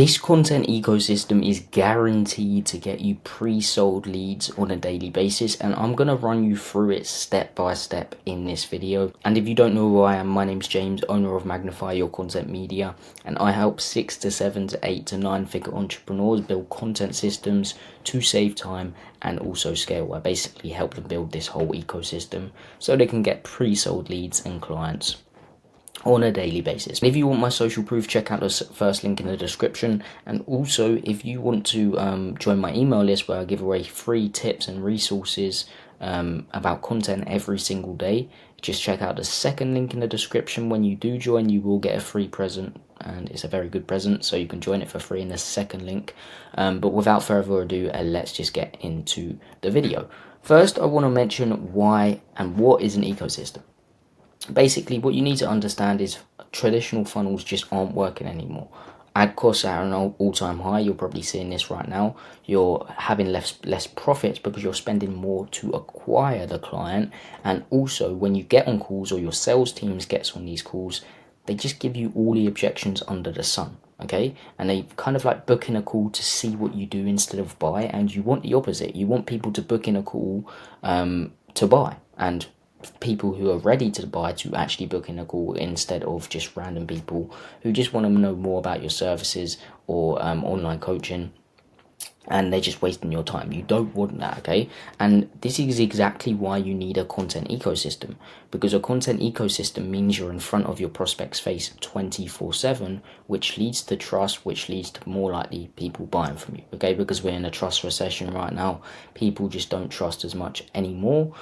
This content ecosystem is guaranteed to get you pre-sold leads on a daily basis, and I'm going to run you through it step by step in this video. And if you don't know who I am, my name's James, owner of Magnify Your Content Media, and I help 6 to 7 to 8 to 9 figure entrepreneurs build content systems to save time and also scale. I basically help them build this whole ecosystem so they can get pre-sold leads and clients on a daily basis. If you want my social proof, check out the first link in the description. And also, if you want to join my email list where I give away free tips and resources about content every single day, just check out the second link in the description. When you do join, you will get a free present, and it's a very good present, so you can join it for free in the second link. But without further ado, let's just get into the video. First, I want to mention why and what is an ecosystem. Basically, what you need to understand is traditional funnels just aren't working anymore. Ad costs are at an all-time high. You're probably seeing this right now. You're having less profits because you're spending more to acquire the client. And also, when you get on calls or your sales teams gets on these calls, they just give you all the objections under the sun. Okay, and they kind of like book in a call to see what you do instead of buy. And you want the opposite. You want people to book in a call to buy, and people who are ready to buy to actually book in a call instead of just random people who just want to know more about your services or online coaching, and they're just wasting your time. You don't want that, okay? And this is exactly why you need a content ecosystem, because a content ecosystem means you're in front of your prospect's face 24/7, which leads to trust, which leads to more likely people buying from you, okay? Because we're in a trust recession right now. People just don't trust as much anymore,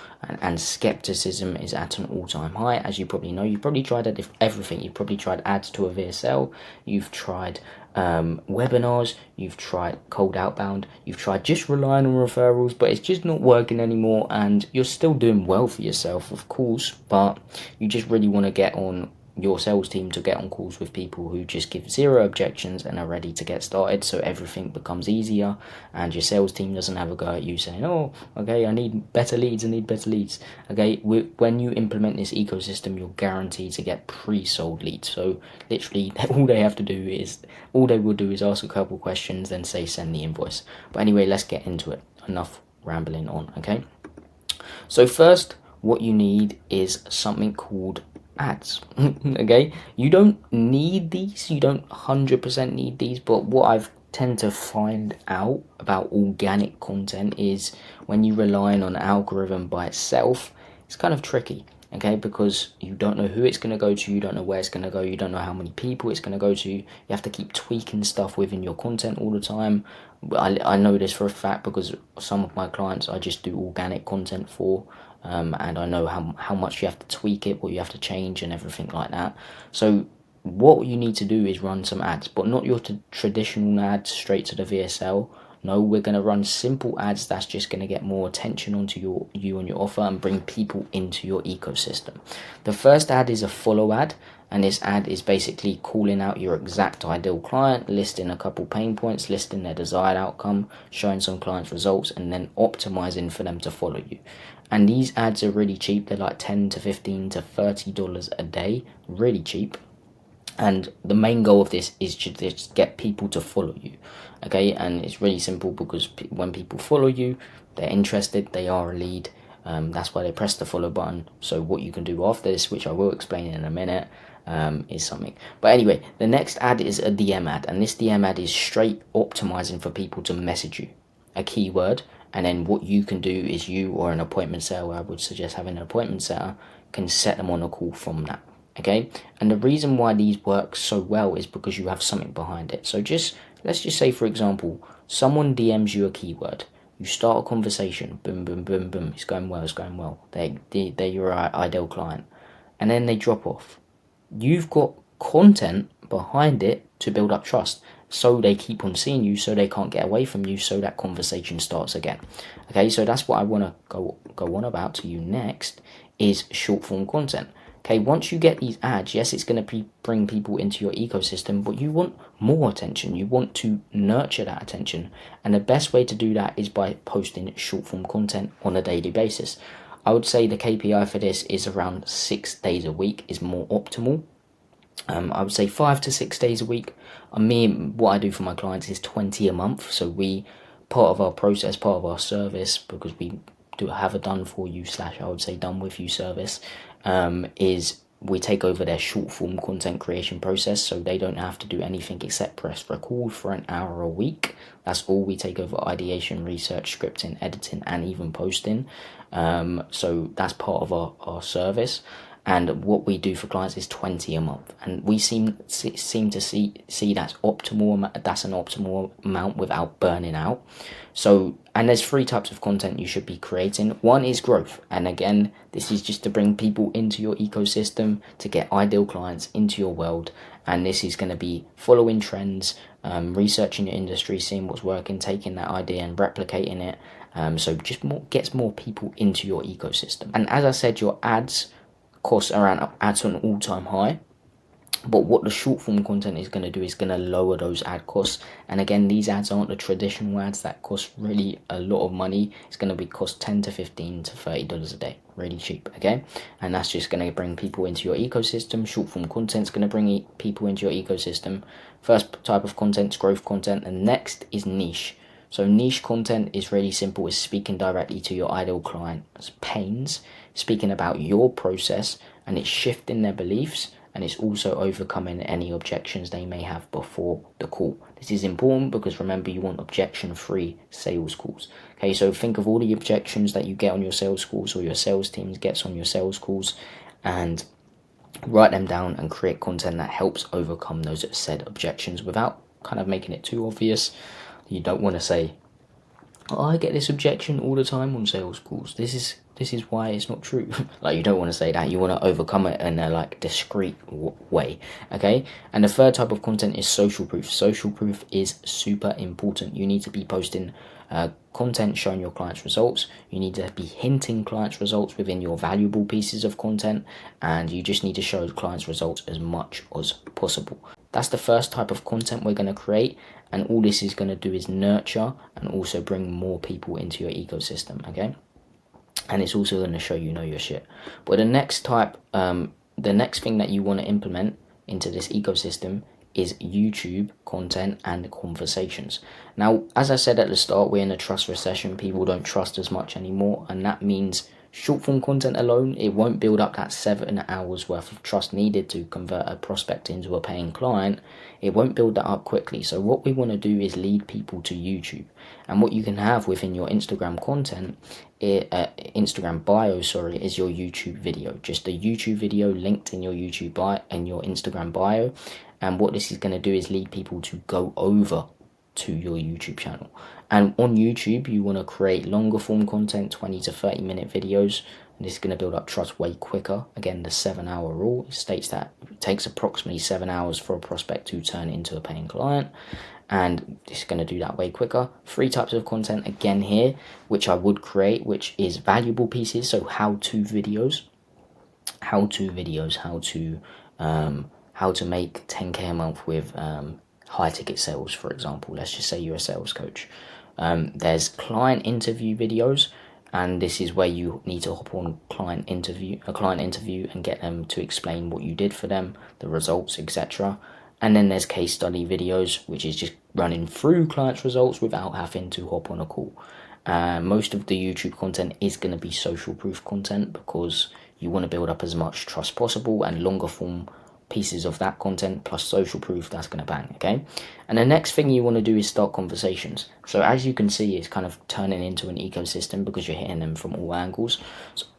and skepticism is at an all-time high. As you probably know, you've probably tried everything. You've probably tried ads to a VSL, you've tried webinars, you've tried cold outbound, you've tried just relying on referrals, but it's just not working anymore. And you're still doing well for yourself, of course, but you just really want to get on your sales team to get on calls with people who just give zero objections and are ready to get started, so everything becomes easier and your sales team doesn't have a go at you saying, oh, okay, I need better leads. Okay, when you implement this ecosystem, you're guaranteed to get pre-sold leads. So literally all they will do is ask a couple questions, then say send the invoice. But anyway, let's get into it. Enough rambling on. Okay, so first, what you need is something called ads. Okay, you don't need these, you don't 100% need these, but what I've tend to find out about organic content is when you rely on an algorithm by itself, it's kind of tricky. Okay, because you don't know who it's going to go to, you don't know where it's going to go, you don't know how many people it's going to go to. You have to keep tweaking stuff within your content all the time. I know this for a fact because some of my clients I just do organic content for, and I know how much you have to tweak it, what you have to change and everything like that. So what you need to do is run some ads, but not your traditional ads straight to the VSL. No, we're going to run simple ads that's just going to get more attention onto you and your offer and bring people into your ecosystem. The first ad is a follow ad, and this ad is basically calling out your exact ideal client, listing a couple pain points, listing their desired outcome, showing some clients' results, and then optimizing for them to follow you. And these ads are really cheap. They're like $10 to $15 to $30 a day, really cheap. And the main goal of this is to just get people to follow you, okay? And it's really simple because when people follow you, they're interested, they are a lead. That's why they press the follow button. So what you can do after this, which I will explain in a minute, is something. But anyway, the next ad is a DM ad, and this DM ad is straight optimizing for people to message you a keyword. And then what you can do is you or an appointment setter, I would suggest having an appointment setter, can set them on a call from that. Okay, and the reason why these work so well is because you have something behind it. So let's just say, for example, someone DMs you a keyword. You start a conversation, boom, boom, boom, boom. It's going well. They're your ideal client, and then they drop off. You've got content behind it to build up trust, so they keep on seeing you, so they can't get away from you, so that conversation starts again. Okay, so that's what I want to go on about to you next is short form content. Okay, once you get these ads, yes, it's going to bring people into your ecosystem, but you want more attention. You want to nurture that attention. And the best way to do that is by posting short form content on a daily basis. I would say the KPI for this is around 6 days a week is more optimal. I would say 5 to 6 days a week. What I do for my clients is 20 a month. So part of our process, part of our service, because we do have a done for you / I would say done with you service, is we take over their short form content creation process, so they don't have to do anything except press record for an hour a week. That's all. We take over ideation, research, scripting, editing, and even posting. So that's part of our service. And what we do for clients is 20 a month, and we seem to see that's optimal. That's an optimal amount without burning out. So, and there's 3 types of content you should be creating. One is growth, and again, this is just to bring people into your ecosystem, to get ideal clients into your world. And this is going to be following trends, researching your industry, seeing what's working, taking that idea and replicating it. So just gets more people into your ecosystem. And as I said, your ads costs around at an all-time high, but what the short form content is going to do is going to lower those ad costs. And again, these ads aren't the traditional ads that cost really a lot of money. It's going to be cost $10 to $15 to $30 a day, really cheap. Okay, and that's just going to bring people into your ecosystem. Short form content is going to bring people into your ecosystem. First type of content is growth content, and next is niche. So niche content is really simple. It's speaking directly to your ideal client's pains, speaking about your process, and it's shifting their beliefs, and it's also overcoming any objections they may have before the call. This is important because remember, you want objection-free sales calls. Okay, so think of all the objections that you get on your sales calls, or your sales team gets on your sales calls, and write them down and create content that helps overcome those said objections without kind of making it too obvious. You don't want to say, oh, I get this objection all the time on sales calls. This is why it's not true. Like, you don't want to say that. You want to overcome it in a discreet way. Okay. And the third type of content is social proof. Social proof is super important. You need to be posting content showing your clients results. You need to be hinting clients results within your valuable pieces of content, and you just need to show clients results as much as possible. That's the first type of content we're going to create, and all this is going to do is nurture and also bring more people into your ecosystem. Okay, and it's also going to show you know your shit. But the next thing that you want to implement into this ecosystem is YouTube content and conversations. Now, as I said at the start, we're in a trust recession. People don't trust as much anymore, and that means short form content alone, it won't build up that 7 hours worth of trust needed to convert a prospect into a paying client. It won't build that up quickly. So what we want to do is lead people to YouTube. And what you can have within your Instagram content, Instagram bio, is your YouTube video. Just a YouTube video linked in your YouTube bio and your Instagram bio. And what this is going to do is lead people to go over to your YouTube channel. And on YouTube, you want to create longer form content, 20 to 30 minute videos. And this is going to build up trust way quicker. Again, the 7 hour rule states that it takes approximately 7 hours for a prospect to turn into a paying client. And it's going to do that way quicker. 3 types of content again here, which I would create, which is valuable pieces. So how-to videos, how to make 10k a month with high ticket sales, for example. Let's just say you're a sales coach. There's client interview videos, and this is where you need to hop on a client interview and get them to explain what you did for them, the results, etc. And then there's case study videos, which is just running through clients' results without having to hop on a call. Most of the YouTube content is going to be social proof content, because you want to build up as much trust possible, and longer form pieces of that content plus social proof, that's going to bang. Okay, and the next thing you want to do is start conversations. So as you can see, it's kind of turning into an ecosystem because you're hitting them from all angles.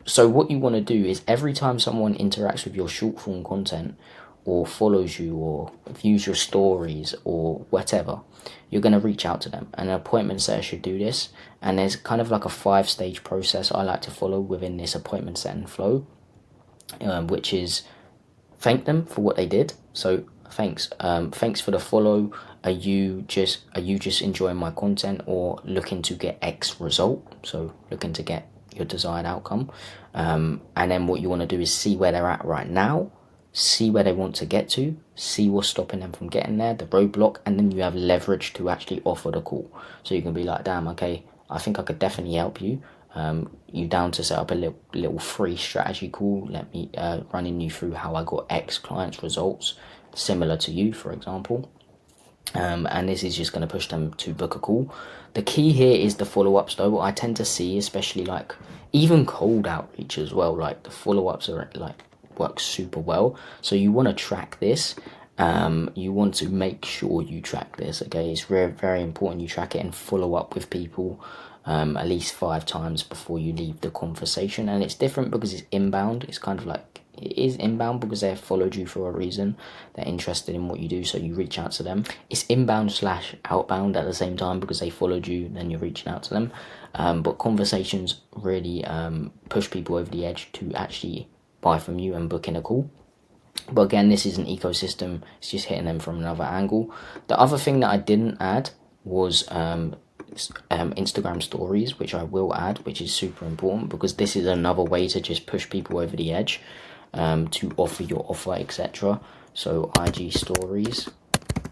So what you want to do is every time someone interacts with your short form content, or follows you, or views your stories, or whatever, you're going to reach out to them. And an appointment setter should do this, and there's kind of like a 5-stage process I like to follow within this appointment setting flow, which is thank them for what they did. So thanks for the follow. Are you just enjoying my content, or looking to get X result? So looking to get your desired outcome. And then what you want to do is see where they're at right now, see where they want to get to, see what's stopping them from getting there, the roadblock, and then you have leverage to actually offer the call. So you can be like, damn, okay, I think I could definitely help you. you down to set up a little free strategy call. Let me running you through how I got X clients results similar to you, for example. And this is just going to push them to book a call. The key here is the follow-ups though. What I tend to see, especially like even cold outreach as well, like the follow-ups are like work super well. So you want to track this. You want to make sure you track this. Okay, it's very, very important you track it and follow up with people at least 5 times before you leave the conversation. And it's different because it's inbound. It's kind of like, it is inbound because they have followed you for a reason. They're interested in what you do, so you reach out to them. It's inbound slash outbound at the same time because they followed you, then you're reaching out to them. But conversations really push people over the edge to actually buy from you and book in a call. But again, this is an ecosystem. It's just hitting them from another angle. The other thing that I didn't add was Instagram stories, which I will add, which is super important because this is another way to just push people over the edge, to offer your offer, etc. So IG stories,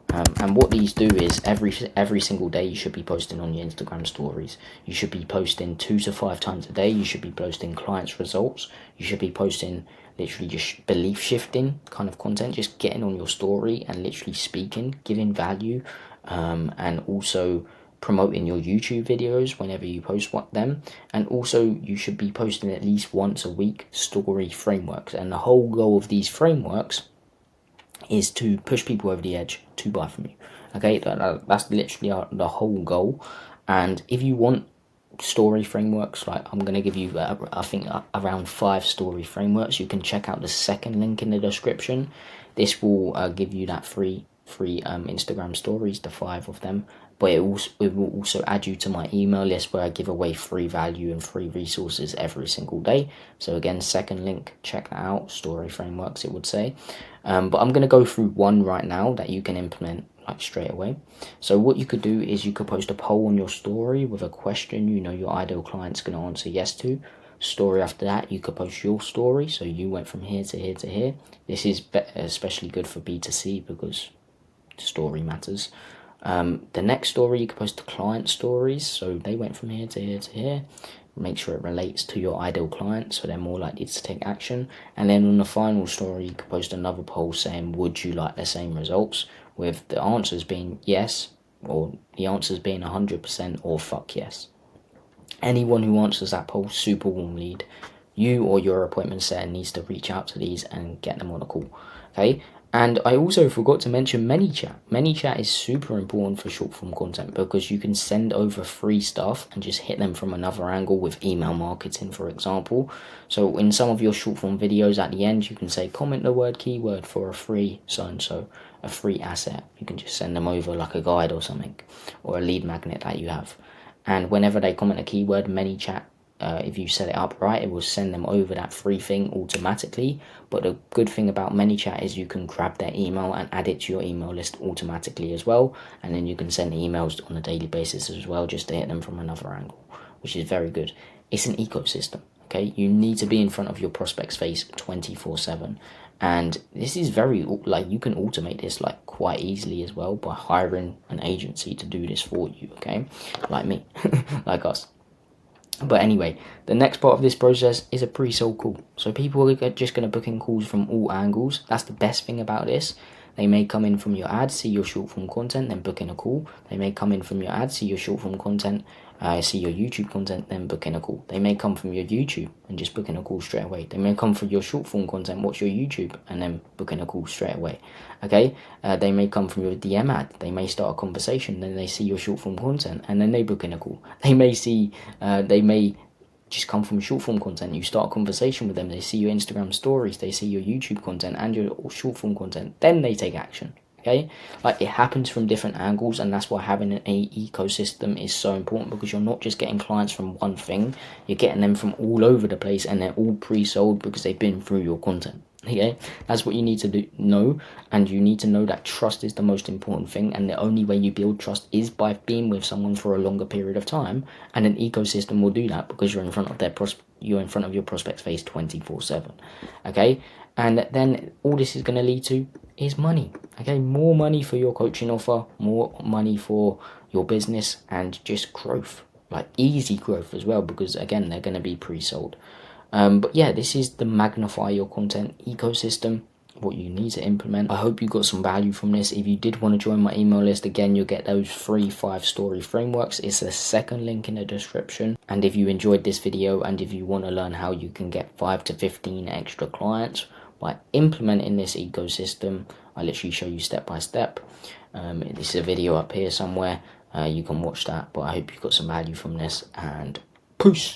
and what these do is every single day you should be posting on your Instagram stories. You should be posting 2 to 5 times a day. You should be posting clients results. You should be posting literally just belief shifting kind of content, just getting on your story and literally speaking, giving value, and also promoting your YouTube videos whenever you post them. And also you should be posting at least once a week story frameworks, and the whole goal of these frameworks is to push people over the edge to buy from you. Okay, that's literally the whole goal. And if you want story frameworks, like I'm going to give you I think around 5 story frameworks. You can check out the second link in the description. This will give you that free Instagram stories, the 5 of them, but it will also add you to my email list where I give away free value and free resources every single day. So again, second link, check that out, story frameworks it would say. But I'm going to go through one right now that you can implement like straight away. So what you could do is you could post a poll on your story with a question you know your ideal client's going to answer yes to. Story after that, you could post your story, so you went from here to here to here. This is especially good for B2C because story matters. The next story, you could post the client stories, so they went from here to here to here. Make sure it relates to your ideal client so they're more likely to take action. And then on the final story, you could post another poll saying, would you like the same results, with the answers being yes, or the answers being 100%, or fuck yes. Anyone who answers that poll, super warm lead. You or your appointment setter needs to reach out to these and get them on a call. Okay. And I also forgot to mention ManyChat. ManyChat is super important for short form content because you can send over free stuff and just hit them from another angle with email marketing, for example. So in some of your short form videos at the end, you can say, comment the word keyword for a free so-and-so, a free asset. You can just send them over like a guide or something, or a lead magnet that you have. And whenever they comment a keyword, ManyChat, if you set it up right, it will send them over that free thing automatically. But the good thing about ManyChat is you can grab their email and add it to your email list automatically as well. And then you can send emails on a daily basis as well, just to hit them from another angle, which is very good. It's an ecosystem, okay? You need to be in front of your prospect's face 24/7. And this is very, like, you can automate this like quite easily as well by hiring an agency to do this for you, okay? Like me, like us. But anyway, the next part of this process is a pre-sold call. So people are just going to book in calls from all angles. That's the best thing about this. They may come in from your ad, see your short form content, then book in a call. They may come in from your ad, see your short form content, see your YouTube content, then book in a call. They may come from your YouTube and just book in a call straight away. They may come from your short form content, watch your YouTube, and then book in a call straight away. Okay? They may come from your DM ad. They may start a conversation, then they see your short form content, and then they book in a call. They may just come from short form content. You start a conversation with them, they see your Instagram stories, they see your YouTube content and your short form content, then they take action. Okay, like it happens from different angles, and that's why having an ecosystem is so important, because you're not just getting clients from one thing, you're getting them from all over the place, and they're all pre-sold because they've been through your content. Okay, that's what you need to know, and you need to know that trust is the most important thing, and the only way you build trust is by being with someone for a longer period of time, and an ecosystem will do that because you're in front of your prospect's face 24/7. Okay, and then all this is going to lead to is money. Okay, more money for your coaching offer, more money for your business, and just growth. like easy growth as well, because again, they're going to be pre-sold. But yeah, this is the magnify your content ecosystem, what you need to implement. I hope you got some value from this. If you did want to join my email list, again, you'll get those free 5-story frameworks. It's the second link in the description. And if you enjoyed this video, and if you want to learn how you can get 5 to 15 extra clients by implementing this ecosystem, I literally show you step by step. This is a video up here somewhere. You can watch that, but I hope you got some value from this, and peace.